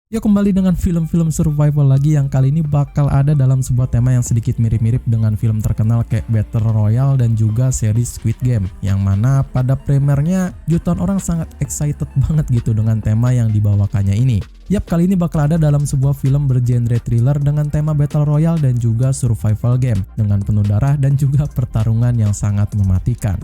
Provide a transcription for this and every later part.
Ya kembali dengan film-film survival lagi yang kali ini bakal ada dalam sebuah tema yang sedikit mirip-mirip dengan film terkenal kayak Battle Royale dan juga series Squid Game, yang mana pada premiernya jutaan orang sangat excited banget gitu dengan tema yang dibawakannya ini. Yap, kali ini bakal ada dalam sebuah film bergenre thriller dengan tema Battle Royale dan juga survival game dengan penuh darah dan juga pertarungan yang sangat mematikan.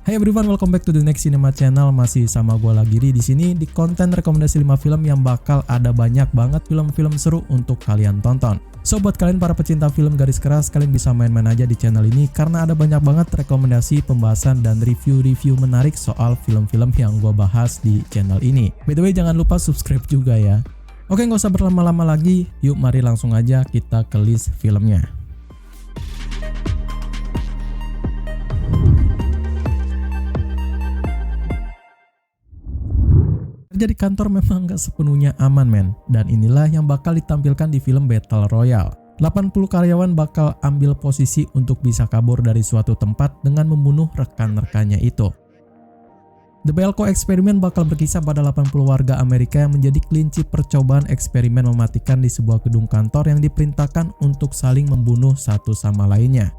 Hai everyone, welcome back to the Next Cinema Channel. Masih sama gue Lagiri di sini di konten rekomendasi 5 film yang bakal ada banyak banget film-film seru untuk kalian tonton. So buat kalian para pecinta film garis keras, kalian bisa main-main aja di channel ini karena ada banyak banget rekomendasi, pembahasan dan review-review menarik soal film-film yang gue bahas di channel ini. By the way, jangan lupa subscribe juga ya. Oke, nggak usah berlama-lama lagi, yuk mari langsung aja kita ke list filmnya. Kerja di kantor memang gak sepenuhnya aman men, dan inilah yang bakal ditampilkan di film Battle Royale. 80 karyawan bakal ambil posisi untuk bisa kabur dari suatu tempat dengan membunuh rekan-rekannya itu. The Belko Experiment bakal berkisah pada 80 warga Amerika yang menjadi kelinci percobaan eksperimen mematikan di sebuah gedung kantor yang diperintahkan untuk saling membunuh satu sama lainnya.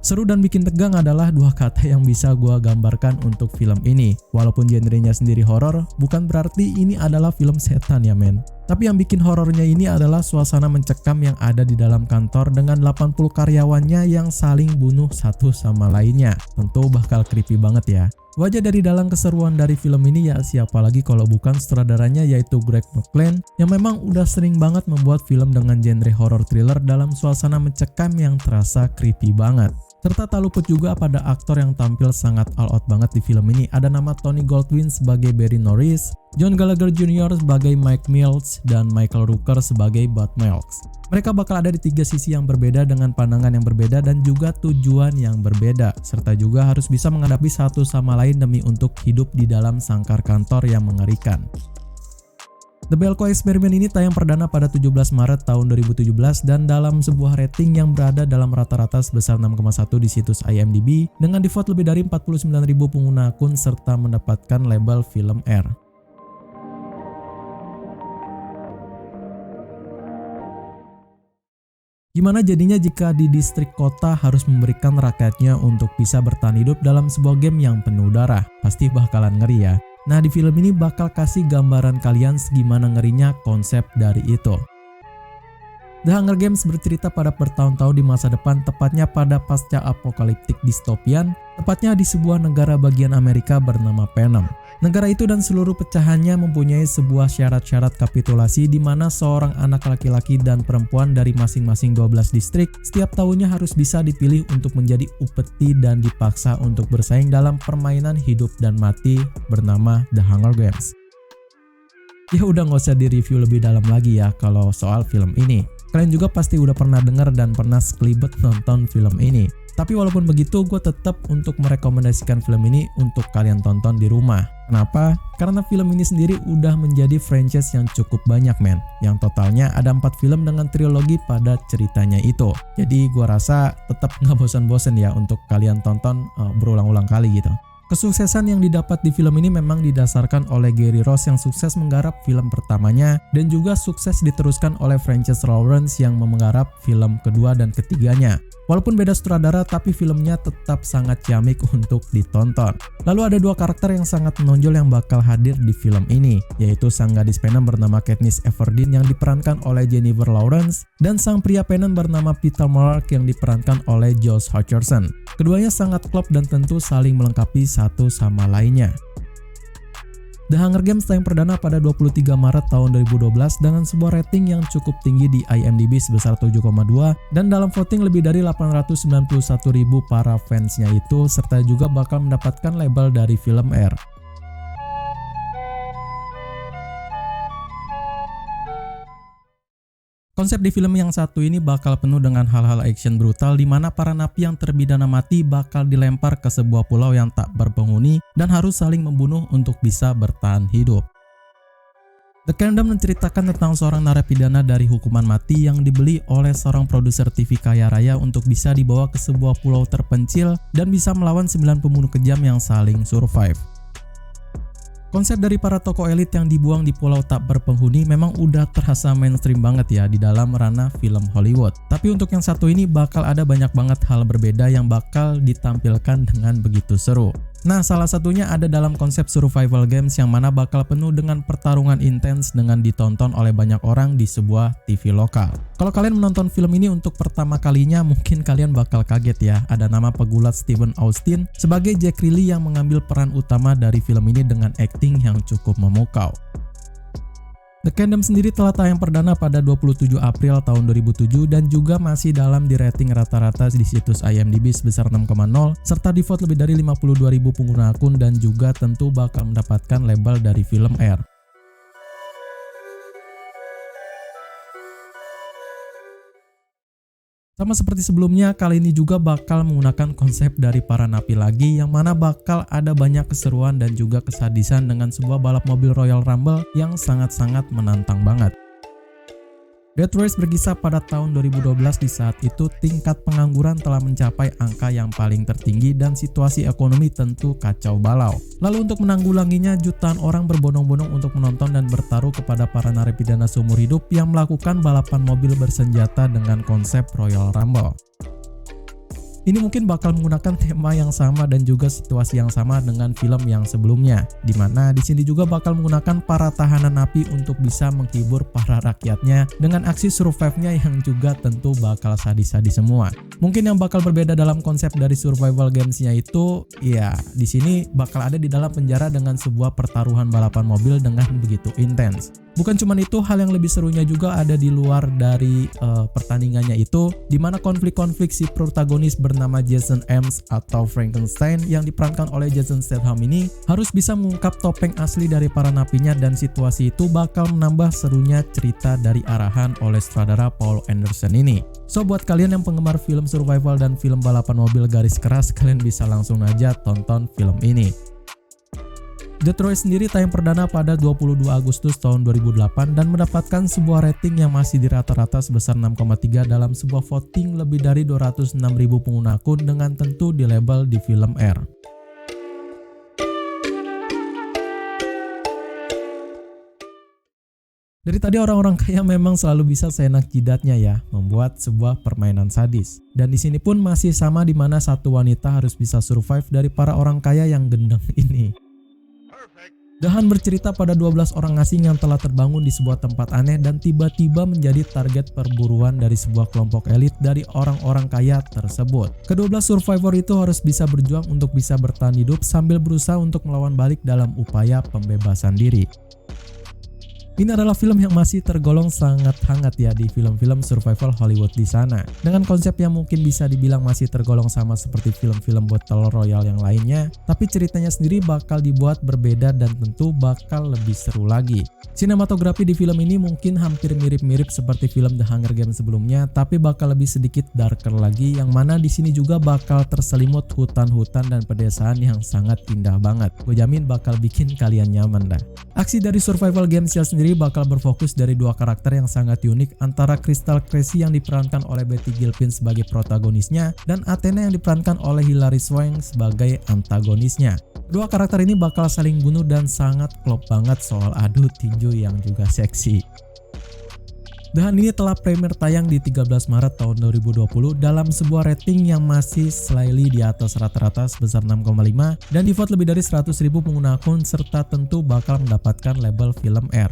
Seru dan bikin tegang adalah dua kata yang bisa gua gambarkan untuk film ini. Walaupun genrenya sendiri horor, bukan berarti ini adalah film setan ya men. Tapi yang bikin horornya ini adalah suasana mencekam yang ada di dalam kantor dengan 80 karyawannya yang saling bunuh satu sama lainnya. Tentu bakal creepy banget ya. Wajah dari dalam keseruan dari film ini ya siapa lagi kalau bukan sutradaranya, yaitu Greg McLean yang memang udah sering banget membuat film dengan genre horror thriller dalam suasana mencekam yang terasa creepy banget. Serta tak luput juga pada aktor yang tampil sangat all out banget di film ini. Ada nama Tony Goldwyn sebagai Barry Norris, John Gallagher Jr. sebagai Mike Mills, dan Michael Rooker sebagai Bud Mills. Mereka bakal ada di tiga sisi yang berbeda dengan pandangan yang berbeda dan juga tujuan yang berbeda, serta juga harus bisa menghadapi satu sama lain demi untuk hidup di dalam sangkar kantor yang mengerikan. The Belko Experiment ini tayang perdana pada 17 Maret tahun 2017 dan dalam sebuah rating yang berada dalam rata-rata sebesar 6,1 di situs IMDb dengan di-vote lebih dari 49.000 pengguna akun serta mendapatkan label film R. Gimana jadinya jika di distrik kota harus memberikan rakyatnya untuk bisa bertahan hidup dalam sebuah game yang penuh darah? Pasti bakalan ngeri ya. Nah, di film ini bakal kasih gambaran kalian segimana ngerinya konsep dari itu. The Hunger Games bercerita pada bertahun-tahun di masa depan, tepatnya pada pasca apokaliptik distopian, tepatnya di sebuah negara bagian Amerika bernama Panem. Negara itu dan seluruh pecahannya mempunyai sebuah syarat-syarat kapitulasi di mana seorang anak laki-laki dan perempuan dari masing-masing 12 distrik setiap tahunnya harus bisa dipilih untuk menjadi upeti dan dipaksa untuk bersaing dalam permainan hidup dan mati bernama The Hunger Games. Ya udah nggak usah direview lebih dalam lagi ya kalau soal film ini. Kalian juga pasti udah pernah dengar dan pernah sekelibet nonton film ini. Tapi walaupun begitu, gue tetap untuk merekomendasikan film ini untuk kalian tonton di rumah. Kenapa? Karena film ini sendiri udah menjadi franchise yang cukup banyak men. Yang totalnya ada 4 film dengan trilogi pada ceritanya itu. Jadi gue rasa tetap nggak bosan-bosan ya untuk kalian tonton berulang-ulang kali gitu. Kesuksesan yang didapat di film ini memang didasarkan oleh Gary Ross yang sukses menggarap film pertamanya dan juga sukses diteruskan oleh Francis Lawrence yang menggarap film kedua dan ketiganya. Walaupun beda sutradara, tapi filmnya tetap sangat ciamik untuk ditonton. Lalu ada dua karakter yang sangat menonjol yang bakal hadir di film ini, yaitu sang gadis Panem bernama Katniss Everdeen yang diperankan oleh Jennifer Lawrence dan sang pria Panem bernama Peter Mulroy yang diperankan oleh Josh Hutcherson. Keduanya sangat klop dan tentu saling melengkapi satu sama lainnya. The Hunger Games tayang perdana pada 23 Maret tahun 2012 dengan sebuah rating yang cukup tinggi di IMDb sebesar 7,2 dan dalam voting lebih dari 891.000 para fansnya itu, serta juga bakal mendapatkan label dari film R. Konsep di film yang satu ini bakal penuh dengan hal-hal action brutal di mana para napi yang terpidana mati bakal dilempar ke sebuah pulau yang tak berpenghuni dan harus saling membunuh untuk bisa bertahan hidup. The Kingdom menceritakan tentang seorang narapidana dari hukuman mati yang dibeli oleh seorang produser TV kaya raya untuk bisa dibawa ke sebuah pulau terpencil dan bisa melawan 9 pembunuh kejam yang saling survive. Konsep dari para tokoh elit yang dibuang di pulau tak berpenghuni memang udah terasa mainstream banget ya di dalam ranah film Hollywood. Tapi untuk yang satu ini bakal ada banyak banget hal berbeda yang bakal ditampilkan dengan begitu seru. Nah, salah satunya ada dalam konsep survival games yang mana bakal penuh dengan pertarungan intens dengan ditonton oleh banyak orang di sebuah TV lokal. Kalau kalian menonton film ini untuk pertama kalinya, mungkin kalian bakal kaget ya. Ada nama pegulat Stephen Austin sebagai Jack Riley yang mengambil peran utama dari film ini dengan acting yang cukup memukau. The Kingdom sendiri telah tayang perdana pada 27 April tahun 2007 dan juga masih dalam di rating rata-rata di situs IMDb sebesar 6,0 serta di vote lebih dari 52.000 pengguna akun dan juga tentu bakal mendapatkan label dari film R. Sama seperti sebelumnya, kali ini juga bakal menggunakan konsep dari para napi lagi yang mana bakal ada banyak keseruan dan juga kesadisan dengan sebuah balap mobil Royal Rumble yang sangat-sangat menantang banget. Death Race berkisah pada tahun 2012 di saat itu tingkat pengangguran telah mencapai angka yang paling tertinggi dan situasi ekonomi tentu kacau balau. Lalu untuk menanggulanginya, jutaan orang berbondong-bondong untuk menonton dan bertaruh kepada para narapidana seumur hidup yang melakukan balapan mobil bersenjata dengan konsep Royal Rumble. Ini mungkin bakal menggunakan tema yang sama dan juga situasi yang sama dengan film yang sebelumnya, di mana di sini juga bakal menggunakan para tahanan napi untuk bisa menghibur para rakyatnya dengan aksi survive-nya yang juga tentu bakal sadis-sadis semua. Mungkin yang bakal berbeda dalam konsep dari survival games-nya itu, ya di sini bakal ada di dalam penjara dengan sebuah pertaruhan balapan mobil dengan begitu intens. Bukan cuma itu, hal yang lebih serunya juga ada di luar dari pertandingannya itu, di mana konflik-konflik si protagonis bernama Jason Ames atau Frankenstein yang diperankan oleh Jason Statham ini harus bisa mengungkap topeng asli dari para napinya, dan situasi itu bakal menambah serunya cerita dari arahan oleh sutradara Paul Anderson ini. So buat kalian yang penggemar film survival dan film balapan mobil garis keras, kalian bisa langsung aja tonton film ini. Death Race sendiri tayang perdana pada 22 Agustus tahun 2008 dan mendapatkan sebuah rating yang masih di rata-rata sebesar 6,3 dalam sebuah voting lebih dari 206.000 pengguna akun dengan tentu di label di film R. Dari tadi orang-orang kaya memang selalu bisa seenak jidatnya ya, membuat sebuah permainan sadis. Dan di sini pun masih sama, di mana satu wanita harus bisa survive dari para orang kaya yang gendeng ini. The Hunt bercerita pada 12 orang asing yang telah terbangun di sebuah tempat aneh dan tiba-tiba menjadi target perburuan dari sebuah kelompok elit dari orang-orang kaya tersebut. Ke-12 survivor itu harus bisa berjuang untuk bisa bertahan hidup sambil berusaha untuk melawan balik dalam upaya pembebasan diri. Ini adalah film yang masih tergolong sangat hangat ya di film-film survival Hollywood di sana. Dengan konsep yang mungkin bisa dibilang masih tergolong sama seperti film-film Battle Royale yang lainnya, tapi ceritanya sendiri bakal dibuat berbeda dan tentu bakal lebih seru lagi. Sinematografi di film ini mungkin hampir mirip-mirip seperti film The Hunger Games sebelumnya, tapi bakal lebih sedikit darker lagi, yang mana di sini juga bakal terselimut hutan-hutan dan pedesaan yang sangat indah banget. Gue jamin bakal bikin kalian nyaman dah. Aksi dari survival games sendiri bakal berfokus dari dua karakter yang sangat unik, antara Crystal Crazy yang diperankan oleh Betty Gilpin sebagai protagonisnya dan Athena yang diperankan oleh Hilary Swank sebagai antagonisnya. Dua karakter ini bakal saling bunuh dan sangat klop banget soal adu tinju yang juga seksi. The Hunt ini telah premier tayang di 13 Maret tahun 2020 dalam sebuah rating yang masih slightly di atas rata-rata sebesar 6,5 dan di vote lebih dari 100.000 pengguna akun serta tentu bakal mendapatkan label film R.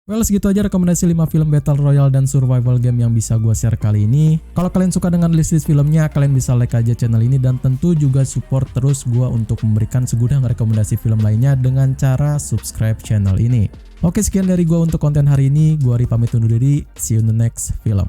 Well, segitu aja rekomendasi 5 film Battle Royale dan survival game yang bisa gue share kali ini. Kalau kalian suka dengan list-list filmnya, kalian bisa like aja channel ini dan tentu juga support terus gue untuk memberikan segudang rekomendasi film lainnya dengan cara subscribe channel ini. Oke, sekian dari gue untuk konten hari ini. Gue Ari pamit undur diri. See you in the next film.